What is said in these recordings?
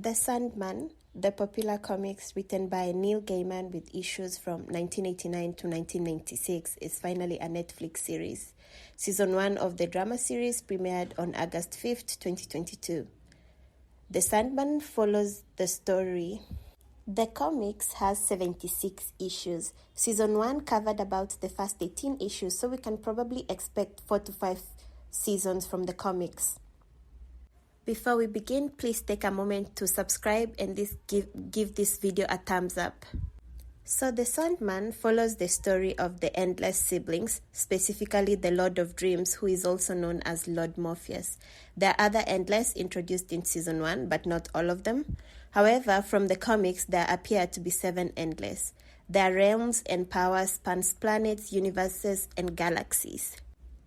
The Sandman, the popular comics written by Neil Gaiman with issues from 1989 to 1996, is finally a Netflix series. Season 1 of the drama series premiered on August 5th, 2022. The Sandman follows the story. The comics has 76 issues. Season 1 covered about the first 18 issues, so we can probably expect 4 to 5 seasons from the comics. Before we begin, please take a moment to subscribe and give this video a thumbs up. So The Sandman follows the story of the Endless siblings, specifically the Lord of Dreams, who is also known as Lord Morpheus. There are other Endless introduced in Season 1, but not all of them. However, from the comics, there appear to be 7 Endless. Their realms and powers span planets, universes, and galaxies.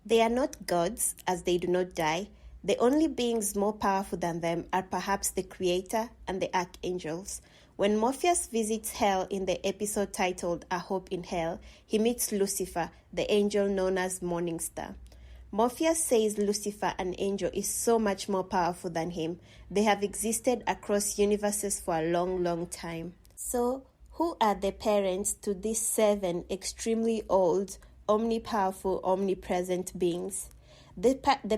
They are not gods, as they do not die. The only beings more powerful than them are perhaps the Creator and the Archangels. When Morpheus visits Hell in the episode titled A Hope in Hell, he meets Lucifer, the angel known as Morning Star. Morpheus says Lucifer, an angel, is so much more powerful than him. They have existed across universes for a long, long time. So, who are the parents to these 7 extremely old, omnipowerful, omnipresent beings? The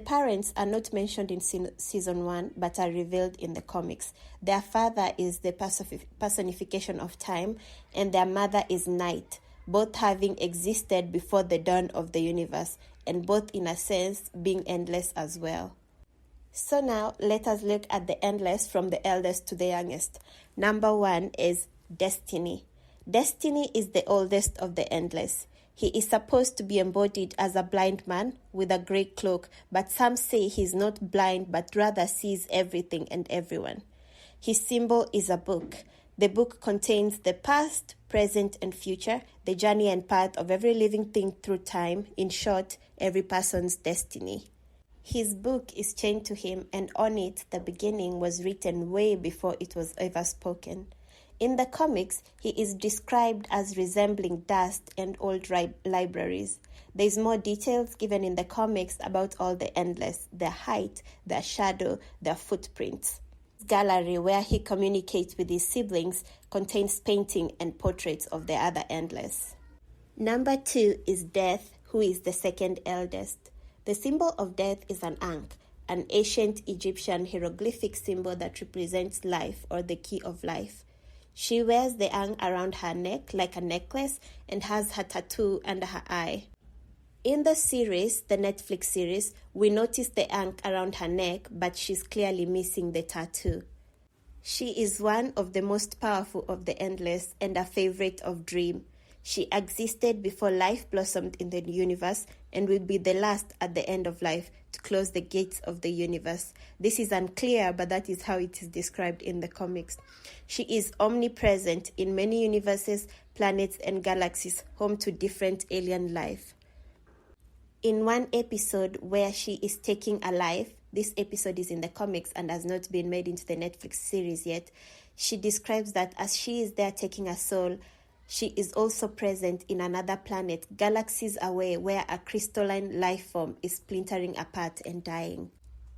parents are not mentioned in Season 1, but are revealed in the comics. Their father is the personification of time, and their mother is night, both having existed before the dawn of the universe, and both in a sense being endless as well. So now, let us look at the endless from the eldest to the youngest. Number 1 is Destiny. Destiny is the oldest of the endless. He is supposed to be embodied as a blind man with a grey cloak, but some say he is not blind but rather sees everything and everyone. His symbol is a book. The book contains the past, present, and future, the journey and path of every living thing through time, in short, every person's destiny. His book is chained to him, and on it the beginning was written way before it was ever spoken. In the comics, he is described as resembling dust and old libraries. There is more details given in the comics about all the Endless, their height, their shadow, their footprints. His gallery, where he communicates with his siblings, contains painting and portraits of the other Endless. Number 2 is Death, who is the second eldest. The symbol of death is an ankh, an ancient Egyptian hieroglyphic symbol that represents life or the key of life. She wears the ankh around her neck like a necklace and has her tattoo under her eye. In the series, the Netflix series, we notice the ankh around her neck, but she's clearly missing the tattoo. She is one of the most powerful of the Endless and a favorite of Dream. She existed before life blossomed in the universe and will be the last at the end of life to close the gates of the universe. This is unclear, but that is how it is described in the comics. She is omnipresent in many universes, planets, and galaxies, home to different alien life. In one episode where she is taking a life, this episode is in the comics and has not been made into the Netflix series yet, she describes that as she is there taking a soul, she is also present in another planet, galaxies away, where a crystalline life form is splintering apart and dying.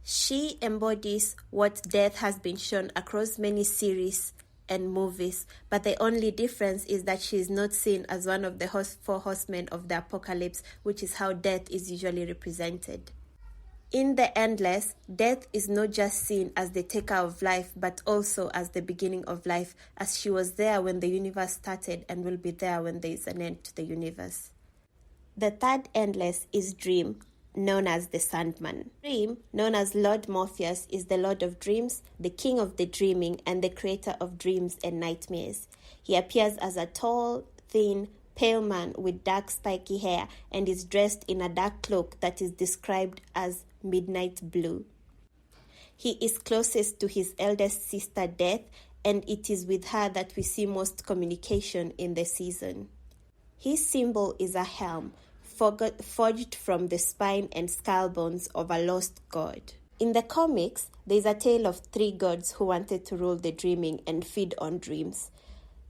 She embodies what death has been shown across many series and movies, but the only difference is that she is not seen as one of the 4 horsemen of the apocalypse, which is how death is usually represented. In the Endless, death is not just seen as the taker of life, but also as the beginning of life, as she was there when the universe started and will be there when there is an end to the universe. The third Endless is Dream, known as the Sandman. Dream, known as Lord Morpheus, is the Lord of Dreams, the King of the Dreaming, and the creator of dreams and nightmares. He appears as a tall, thin, pale man with dark spiky hair and is dressed in a dark cloak that is described as midnight blue. He is closest to his eldest sister Death, and it is with her that we see most communication in the season. His symbol is a helm, forged from the spine and skull bones of a lost god. In the comics, there is a tale of 3 gods who wanted to rule the dreaming and feed on dreams.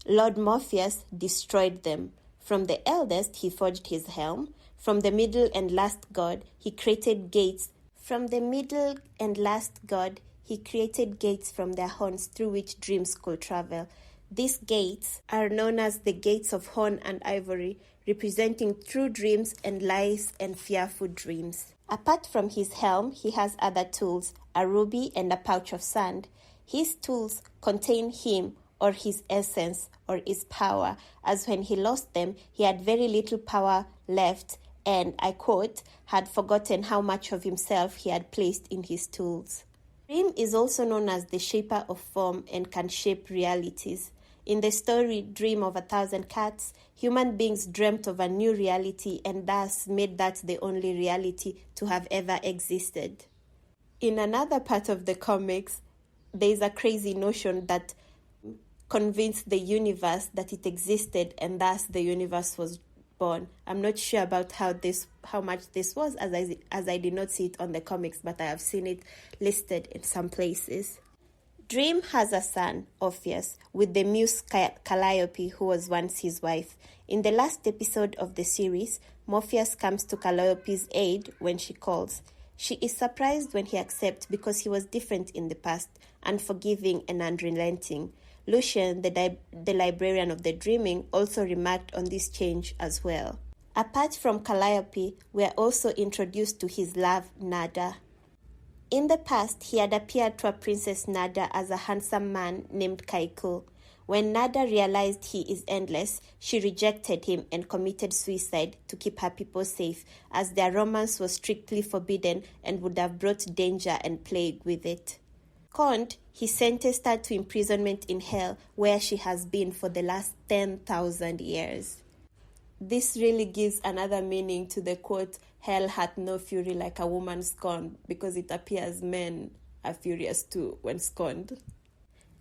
Lord Morpheus destroyed them. From the eldest, he forged his helm. From the middle and last god, he created gates. From the middle and last god, he created gates from their horns through which dreams could travel. These gates are known as the gates of horn and ivory, representing true dreams and lies and fearful dreams. Apart from his helm, he has other tools, a ruby and a pouch of sand. His tools contain him or his essence or his power, as when he lost them, he had very little power left and, I quote, had forgotten how much of himself he had placed in his tools. Dream is also known as the shaper of form and can shape realities. In the story Dream of a Thousand Cats, human beings dreamt of a new reality and thus made that the only reality to have ever existed. In another part of the comics, there is a crazy notion that convinced the universe that it existed and thus the universe was born. I'm not sure about how much this was, as I did not see it on the comics, but I have seen it listed in some places. Dream has a son, Orpheus, with the muse Calliope, who was once his wife. In the last episode of the series, Morpheus comes to Calliope's aid when she calls. She is surprised when he accepts because he was different in the past, unforgiving and unrelenting. Lucian, the librarian of the dreaming, also remarked on this change as well. Apart from Calliope, we are also introduced to his love, Nada. In the past, he had appeared to a Princess Nada as a handsome man named Kaiku. When Nada realized he is endless, she rejected him and committed suicide to keep her people safe, as their romance was strictly forbidden and would have brought danger and plague with it. Scorned, he sentenced her to imprisonment in hell, where she has been for the last 10,000 years. This really gives another meaning to the quote, "Hell hath no fury like a woman scorned," because it appears men are furious too when scorned.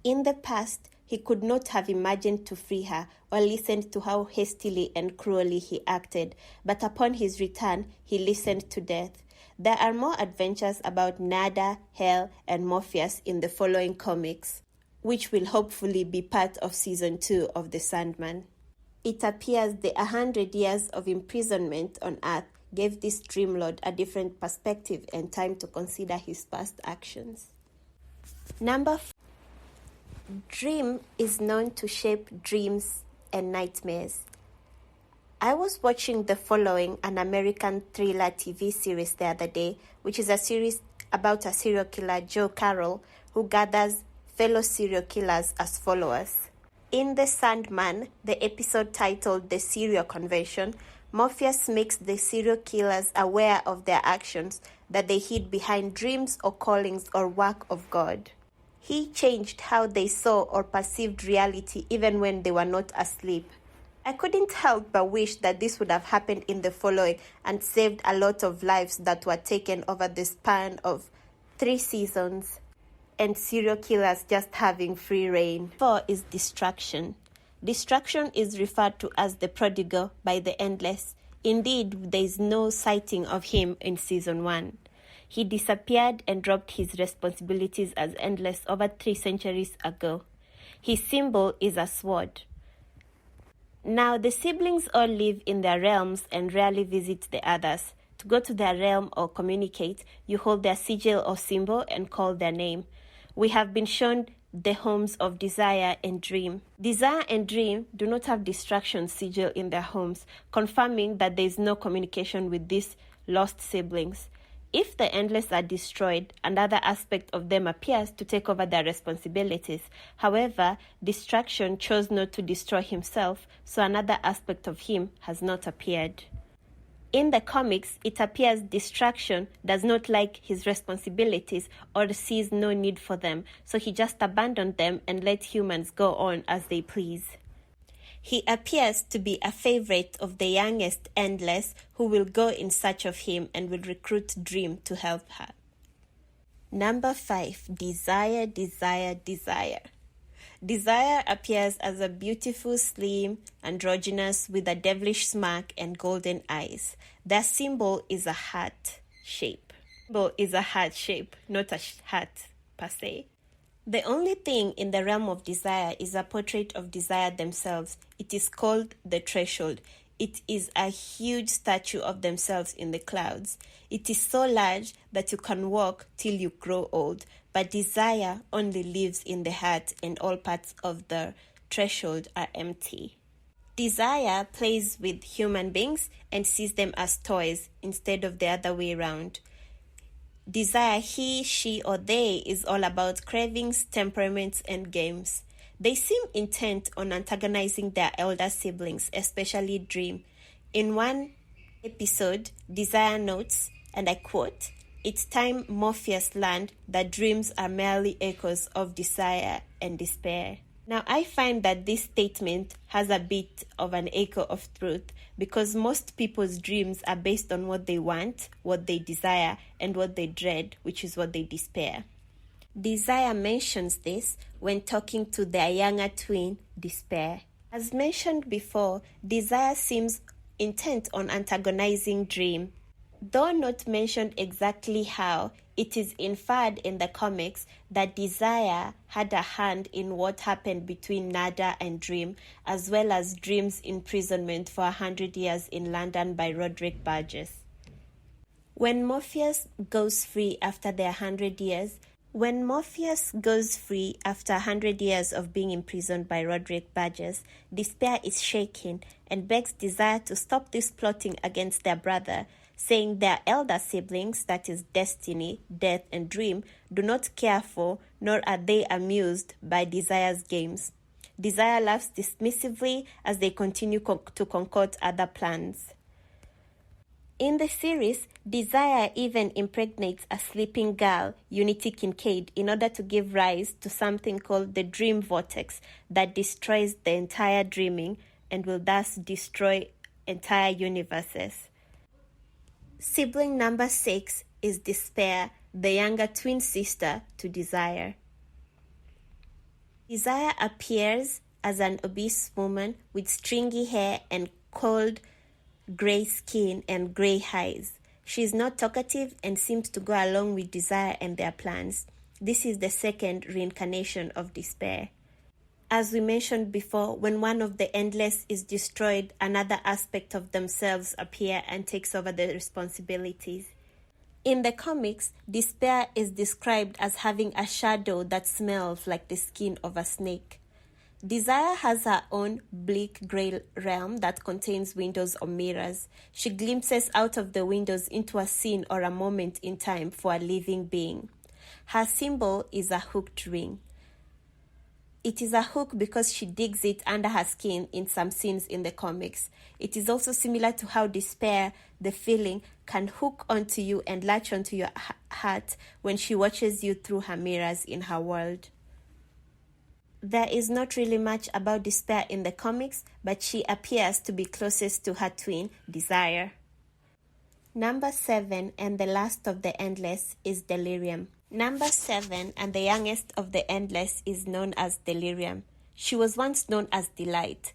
In the past, he could not have imagined to free her or listened to how hastily and cruelly he acted, but upon his return, he listened to death. There are more adventures about Nada, Hell, and Morpheus in the following comics, which will hopefully be part of Season 2 of The Sandman. It appears the 100 years of imprisonment on Earth gave this Dream Lord a different perspective and time to consider his past actions. Number 4. Dream is known to shape dreams and nightmares. I was watching The Following, an American thriller TV series the other day, which is a series about a serial killer, Joe Carroll, who gathers fellow serial killers as followers. In The Sandman, the episode titled The Serial Convention, Morpheus makes the serial killers aware of their actions, that they hid behind dreams or callings or work of God. He changed how they saw or perceived reality even when they were not asleep. I couldn't help but wish that this would have happened in The Following and saved a lot of lives that were taken over the span of 3 seasons and serial killers just having free reign. 4 is Distraction. Distraction is referred to as the prodigal by the Endless. Indeed, there is no sighting of him in Season 1. He disappeared and dropped his responsibilities as Endless over 3 centuries ago. His symbol is a sword. Now, the siblings all live in their realms and rarely visit the others. To go to their realm or communicate, you hold their sigil or symbol and call their name. We have been shown the homes of Desire and Dream. Desire and Dream do not have Distraction sigil in their homes, confirming that there is no communication with these lost siblings. If the Endless are destroyed, another aspect of them appears to take over their responsibilities. However, Distraction chose not to destroy himself, so another aspect of him has not appeared. In the comics, it appears Distraction does not like his responsibilities or sees no need for them, so he just abandoned them and let humans go on as they please. He appears to be a favorite of the youngest Endless, who will go in search of him and will recruit Dream to help her. Number 5, Desire, Desire, Desire. Desire appears as a beautiful, slim, androgynous with a devilish smirk and golden eyes. Their symbol is a heart shape. Not a heart per se. The only thing in the realm of Desire is a portrait of Desire themselves. It is called the Threshold. It is a huge statue of themselves in the clouds. It is so large that you can walk till you grow old, but desire only lives in the heart, and all parts of the threshold are empty. Desire plays with human beings and sees them as toys instead of the other way around. Desire, he, she, or they, is all about cravings, temperaments, and games. They seem intent on antagonizing their elder siblings, especially Dream. In one episode, Desire notes, and I quote, "It's time Morpheus learned that dreams are merely echoes of desire and despair." Now, I find that this statement has a bit of an echo of truth because most people's dreams are based on what they want, what they desire, and what they dread, which is what they despair. Desire mentions this when talking to their younger twin, Despair. As mentioned before, Desire seems intent on antagonizing Dream. Though not mentioned exactly how, it is inferred in the comics that Desire had a hand in what happened between Nada and Dream, as well as Dream's imprisonment for 100 years in London by Roderick Burgess. When Morpheus goes free after 100 years of being imprisoned by Roderick Burgess, Despair is shaken and begs Desire to stop this plotting against their brother, saying their elder siblings, that is Destiny, Death, and Dream, do not care for nor are they amused by Desire's games. Desire laughs dismissively as they continue to concoct other plans. In the series, Desire even impregnates a sleeping girl, Unity Kincaid, in order to give rise to something called the Dream Vortex that destroys the entire dreaming and will thus destroy entire universes. Sibling number 6 is Despair, the younger twin sister to Desire. Desire appears as an obese woman with stringy hair and cold gray skin and gray eyes. She is not talkative and seems to go along with Desire and their plans. This is the second reincarnation of Despair. As we mentioned before, when one of the Endless is destroyed, another aspect of themselves appear and takes over the responsibilities. In the comics, Despair is described as having a shadow that smells like the skin of a snake. Desire has her own bleak grey realm that contains windows or mirrors. She glimpses out of the windows into a scene or a moment in time for a living being. Her symbol is a hooked ring. It is a hook because she digs it under her skin in some scenes in the comics. It is also similar to how Despair, the feeling, can hook onto you and latch onto your heart when she watches you through her mirrors in her world. There is not really much about Despair in the comics, but she appears to be closest to her twin, Desire. Number 7 and the last of the Endless is Delirium. Number 7 and the youngest of the Endless is known as Delirium. She was once known as Delight.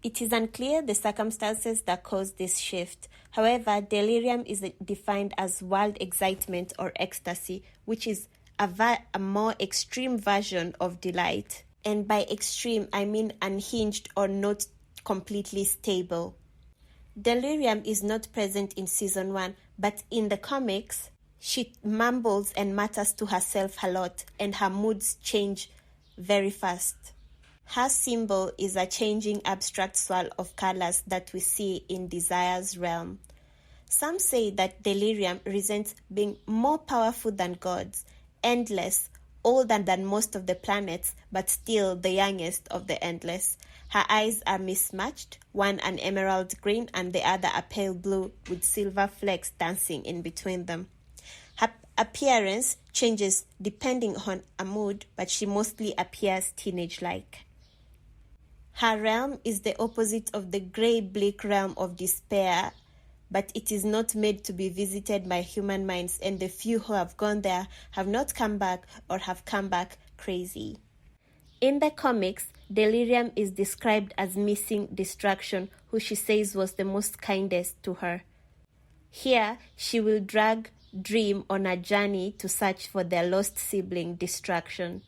It is unclear the circumstances that caused this shift. However, Delirium is defined as wild excitement or ecstasy, which is a more extreme version of Delight. And by extreme, I mean unhinged or not completely stable. Delirium is not present in season 1, but in the comics, she mumbles and mutters to herself a lot, and her moods change very fast. Her symbol is a changing abstract swirl of colors that we see in Desire's realm. Some say that Delirium resents being more powerful than gods, endless, older than most of the planets, but still the youngest of the Endless. Her eyes are mismatched, one an emerald green and the other a pale blue with silver flecks dancing in between them. Her appearance changes depending on a mood, but she mostly appears teenage-like. Her realm is the opposite of the grey bleak realm of Despair, but it is not made to be visited by human minds, and the few who have gone there have not come back or have come back crazy. In the comics, Delirium is described as missing Distraction, who she says was the most kindest to her. Here, she will drag Dream on a journey to search for their lost sibling, Distraction.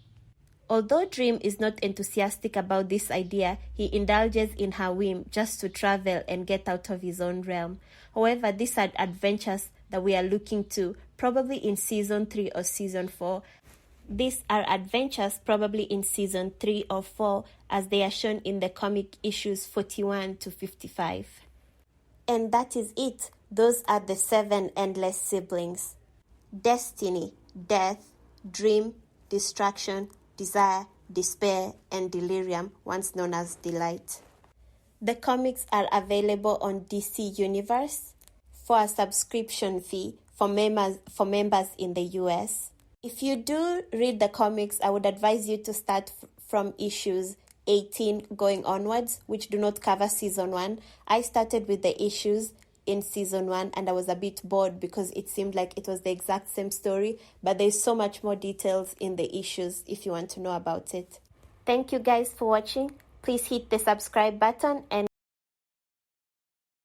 Although Dream is not enthusiastic about this idea, he indulges in her whim just to travel and get out of his own realm. However, these are adventures that we are looking to, probably in Season 3 or Season 4. These are adventures probably in Season 3 or 4, as they are shown in the comic issues 41 to 55. And that is it. Those are the 7 endless siblings: Destiny, Death, Dream, Distraction, Desire, Despair, and Delirium, once known as Delight. The comics are available on DC Universe for a subscription fee for members in the US. If you do read the comics, I would advise you to start from issues 18 going onwards, which do not cover Season 1. I started with the issues in Season 1 and I was a bit bored because it seemed like it was the exact same story, but there's so much more details in the issues if you want to know about it. Thank you guys for watching. Please hit the subscribe button and